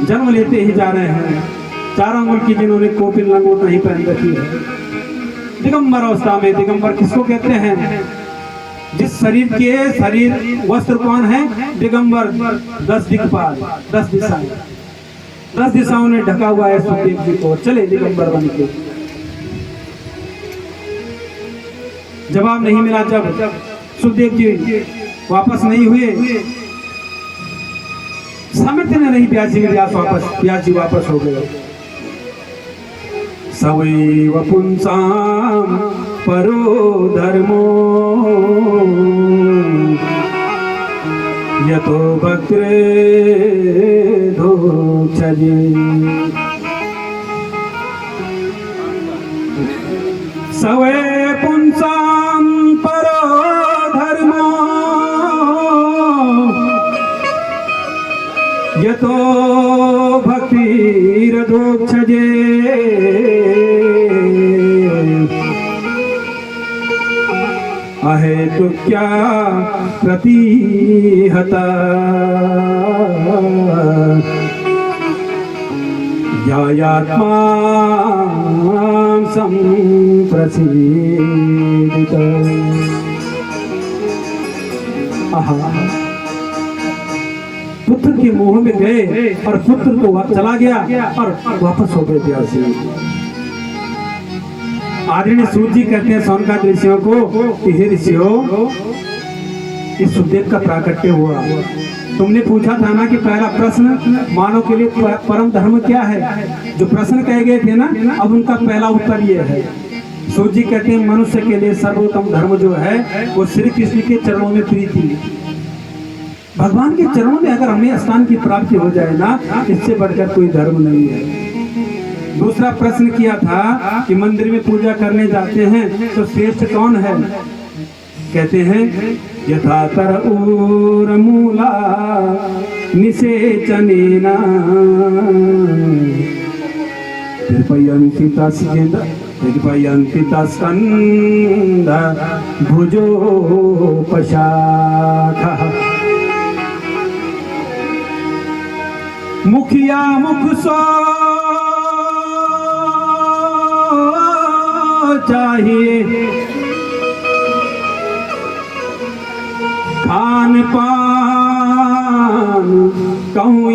जन्म लेते ही जा रहे हैं, 4 अंगुल की जिन्होंने कोपिल लंगोट नहीं पहन रखी है। दिगंबर अवस्था में, दिगंबर किसको कहते हैं? जिस शरीर के शरीर वस्त्र कौन है? दिगंबर। 10 दिक्पाल, 10 दिशाएं, 10 दिशाओं ने ढका हुआ है सुखदेव जी को। चले दिगंबर बन के। जवाब नहीं मिला। जब सुखदेव जी वापस नहीं हुए, सामर्थ्य ने नहीं, व्यास जी वापस हो गए। सवैव पुंसाम परो धर्मो यतो वक्रे धोक्षजे। सवै पुंसाम परो धर्मो यतो भक्तिरधोक्षजे। अहेतु क्या प्रतिहता यायात्मा संप्रसीदित। पुत्र के मोह में गए और पुत्र तो चला गया और वापस हो गए व्यास जी। आदरणीय सूत जी कहते हैं सौनकादि ऋषियों को कि हे ऋषियों, इस सुखदेव का प्राकट्य हुआ। तुमने पूछा था ना कि पहला प्रश्न मानव के लिए परम धर्म क्या है, जो प्रश्न कहे गए थे ना, अब उनका पहला उत्तर ये है। सूत जी कहते हैं मनुष्य के लिए सर्वोत्तम धर्म जो है वो श्री कृष्ण के चरणों में प्रीति। भगवान के चरणों में अगर हमें स्थान की प्राप्ति हो जाए ना, इससे बढ़कर कोई धर्म नहीं है। दूसरा प्रश्न किया था कि मंदिर में पूजा करने जाते हैं तो श्रेष्ठ कौन है? कहते हैं यथातर ऊर्मूला निषेचनेन कृपयन्ति तस्कन्ध भुजोपशाखः। मुखिया मुख सो चाहिए, खान पान कहूँ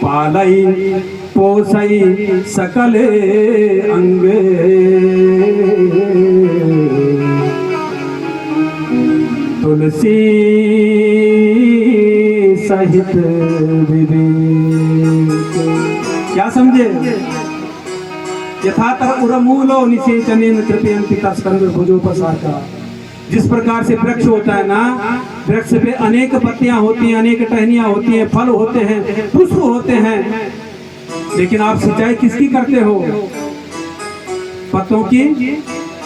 पालई पोसई सकल अंगे। तुलसी सहित विवेक। क्या समझे? यथातर उर्मूलो निषेचनेन कृपयन्ति तस्कन्ध भुजोपशाखा। जिस प्रकार से वृक्ष होता है ना, वृक्ष पे अनेक पत्तियां होती हैं, अनेक टहनियां होती हैं, फल होते हैं, पुष्प होते हैं, लेकिन आप सिंचाई किसकी करते हो? पत्तों की।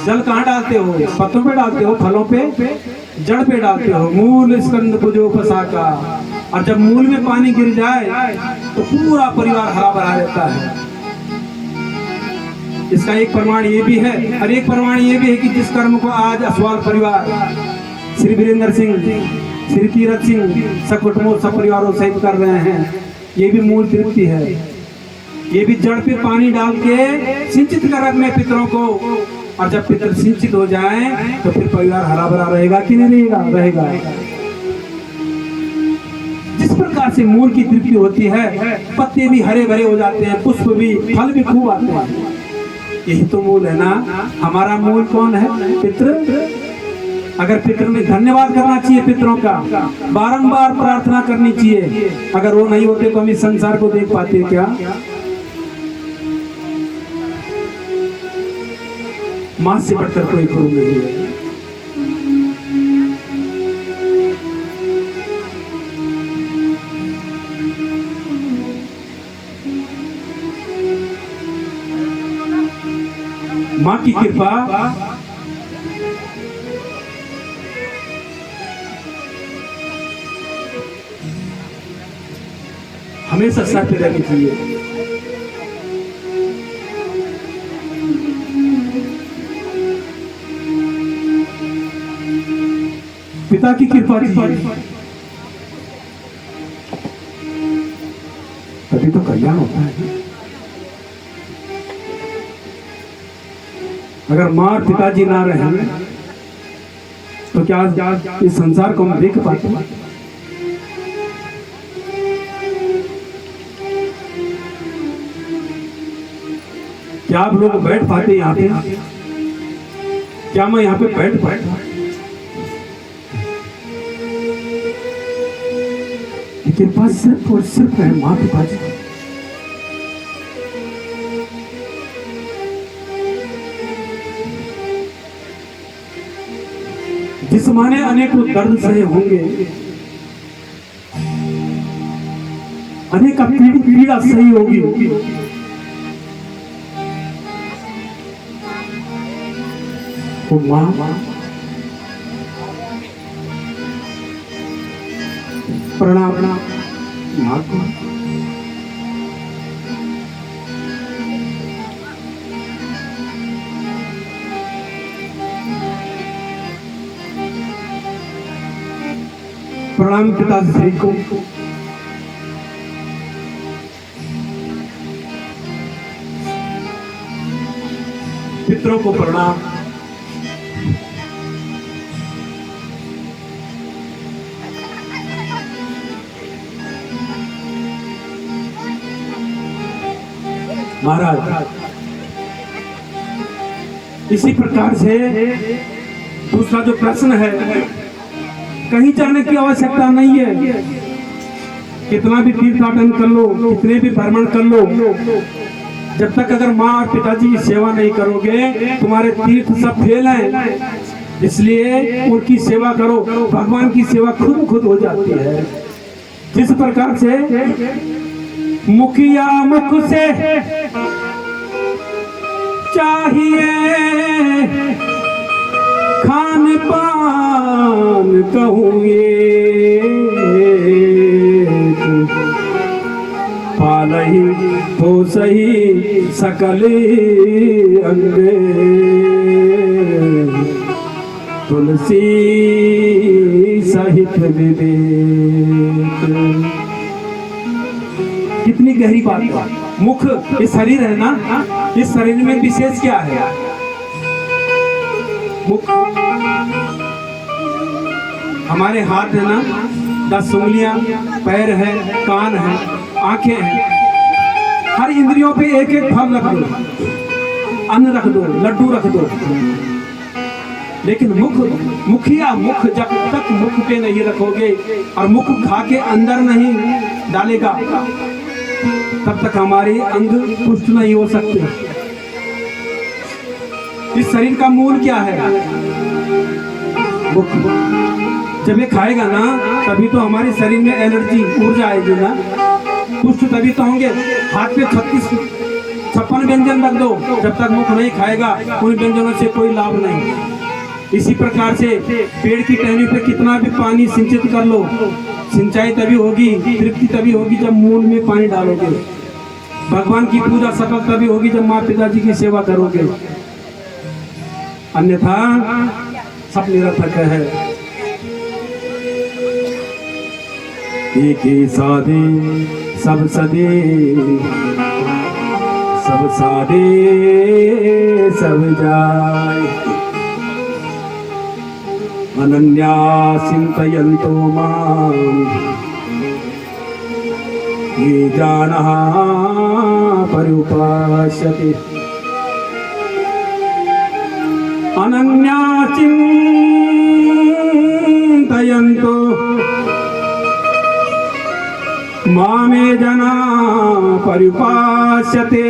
जल कहाँ डालते हो? पत्तों पे डालते हो, फलों पे, जड़ पे डालते हो। मूल स्कंद भुजोपशाखा। और जब मूल में पानी गिर जाए तो पूरा परिवार हरा भरा रहता है। इसका एक प्रमाण ये भी है, और एक प्रमाण ये भी है कि जिस कर्म को आज असवाल परिवार, श्री वीरेंद्र सिंह, श्री तीरथ सिंह सकुटुंबों सब परिवारों सहित कर रहे हैं, ये भी मूल तृप्ति है। ये भी जड़ पे पानी डाल के सिंचित कर रखने पितरों को, और जब पितर सिंचित हो जाए तो फिर परिवार हरा भरा रहेगा कि नहीं रहेगा? रहेगा। जिस प्रकार से मूल की तृप्ति होती है, पत्ते भी हरे भरे हो जाते हैं, पुष्प भी, फल भी खूब आते हैं। यही तो मूल है ना। हमारा मूल कौन है? पितृ। अगर पितृ में धन्यवाद करना चाहिए, पितरों का बारंबार प्रार्थना करनी चाहिए। अगर वो नहीं होते तो हम इस संसार को देख पाते क्या? मां से बढ़कर कोई गुरु नहीं है। मां की कृपा हमेशा सर पे रहनी चाहिए। पिता की कृपा कीजिए, तभी तो कल्याण होता है। अगर माँ और पिताजी ना रहे तो क्या इस संसार को हम देख पाते? क्या आप लोग बैठ पाते यहाँ पे? क्या मैं यहाँ पे बैठ पाता? कृपा सिर्फ और सिर्फ है माँ पिताजी। जिस माने अनेकों दर्द सहे होंगे, अनेक पीड़ा सही होगी, वो माँ प्रणाम माँ को। प्रणाम पिताश्री को। पितरों को प्रणाम। महाराज, इसी प्रकार से दूसरा जो प्रश्न है, कहीं जाने की आवश्यकता नहीं है। कितना भी तीर्थाटन कर लो, कितने भी भ्रमण कर लो, जब तक अगर माँ और पिताजी की सेवा नहीं करोगे, तुम्हारे तीर्थ सब फेल हैं। इसलिए उनकी सेवा करो, भगवान की सेवा खुद हो जाती है। जिस प्रकार से मुखिया मुख से चाहिए खान पान कहूँगे, पालही तो सही सकल अंगे, तुलसी सहित विवेक। कितनी गहरी बात है। मुख, ये शरीर है ना, इस शरीर में विशेष क्या है? मुख। हमारे हाथ है ना, 10 उंगलियां, पैर है, कान है, आंखें हैं। हर इंद्रियों पे एक एक फल रख दो, अन्न रख दो, लड्डू रख दो। लेकिन मुखिया मुख जब तक मुख पे नहीं रखोगे और मुख खा के अंदर नहीं डालेगा, तब तक हमारे अंग पुष्ट नहीं हो सकते। इस शरीर का मूल क्या है? मुख। जब ये खाएगा ना, तभी तो हमारे शरीर में एनर्जी, ऊर्जा आएगी ना, पुष्ट तभी तो होंगे। हाथ पे 56 व्यंजन रख दो, जब तक मुख नहीं खाएगा उन व्यंजनों से कोई लाभ नहीं। इसी प्रकार से पेड़ की टहनी पे कितना भी पानी सिंचित कर लो, सिंचाई तभी होगी, तृप्ति तभी होगी जब मूल में पानी डालोगे। भगवान की पूजा सफल तभी होगी जब माँ पिताजी की सेवा करोगे, अन्यथा सब निरर्थक है। एक ही साधे सब सदे, सब साधे सब जाए, अनन्या चिंतयन्तो मां ये जानः पर्युपास्यते। अनन्या चिंतयन्तो मामे जना पर्युपास्यते।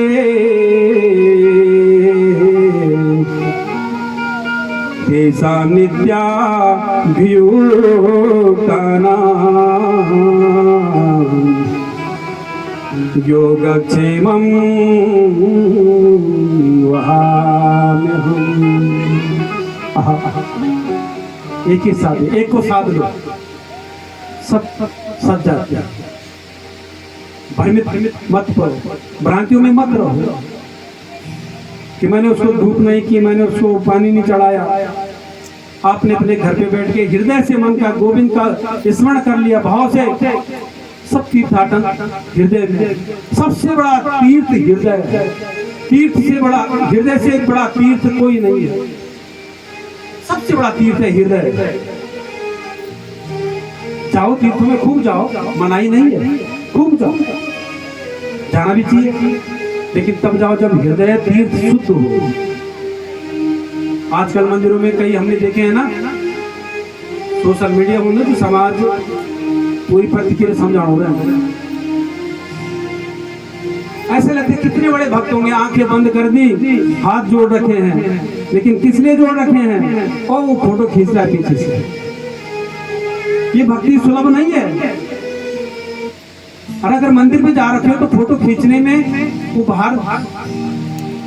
तेषां नित्याभियुक्तानां योगक्षेमं वहाम्यहम्। एक ही साथ, एक को साथ लो, सब सज जाते हैं। भ्रमित मत पड़ो, भ्रांतियों में मत रहो कि मैंने उसको धूप नहीं की, मैंने उसको पानी नहीं चढ़ाया, आपने अपने घर पे बैठ के हृदय से मन का गोविंद का स्मरण कर लिया भाव से, सब तीर्थाटन हृदय में। सबसे बड़ा तीर्थ हृदय है। तीर्थ से बड़ा, हृदय से बड़ा तीर्थ कोई नहीं है। सबसे बड़ा तीर्थ है हृदय। जाओ तीर्थों में खूब जाओ, मनाही नहीं है, खूब जाओ, जाना भी चाहिए, लेकिन तब जाओ जब हृदय तीर्थ शुद्ध हो। आजकल मंदिरों में कई हमने देखे हैं ना, सोशल मीडिया होने तो समाज पूरी प्रतिक्रिया समझा हो रहा है। ऐसे लगते कितने बड़े भक्त होंगे, आंखें बंद कर दी, हाथ जोड़ रखे हैं, लेकिन किस लिए जोड़ रखे हैं? और वो फोटो खींच रहा है पीछे से। ये भक्ति सुलभ नहीं है। और अगर मंदिर में जा रखे हो तो फोटो खींचने में, उपहार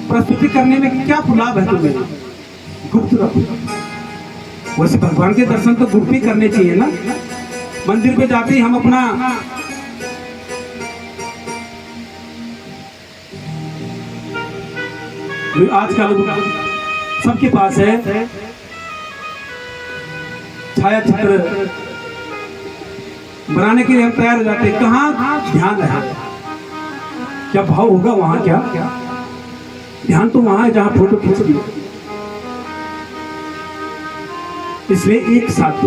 प्रस्तुति करने में क्या लाभ है तुम्हें? गुप्त रखो। वैसे भगवान के दर्शन तो गुप्त ही करने चाहिए ना। मंदिर पे जाते ही हम अपना आजकल सबके पास है छाया चित्र बनाने के लिए हम तैयार हो जाते हैं। कहाँ ध्यान है? क्या भाव होगा वहां? क्या ध्यान तो वहां है जहां फोटो खींच ली। इसलिए एक साथ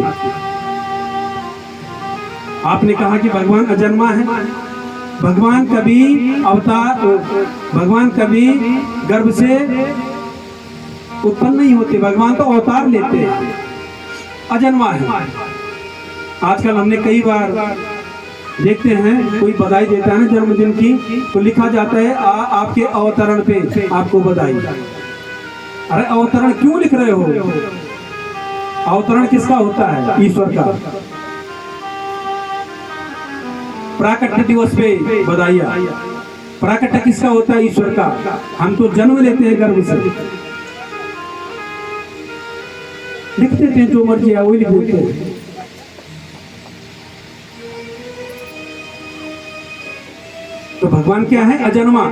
आपने कहा कि भगवान अजन्मा है। भगवान कभी अवतार, भगवान कभी गर्भ से उत्पन्न नहीं होते। भगवान तो अवतार लेते हैं, अजन्मा है। आजकल हमने कई बार देखते हैं, कोई बधाई देता है ना जन्मदिन की, तो लिखा जाता है आपके अवतरण पे आपको बधाई। अरे अवतरण क्यों लिख रहे हो? अवतरण किसका होता है? ईश्वर का। प्राकट्य दिवस पे बधाइयाँ। प्राकट्य किसका होता है? ईश्वर का। हम तो जन्म लेते हैं गर्भ से। लिख देते हैं जो मर्जी है वही लिख देते हैं। तो भगवान क्या है? अजन्मा।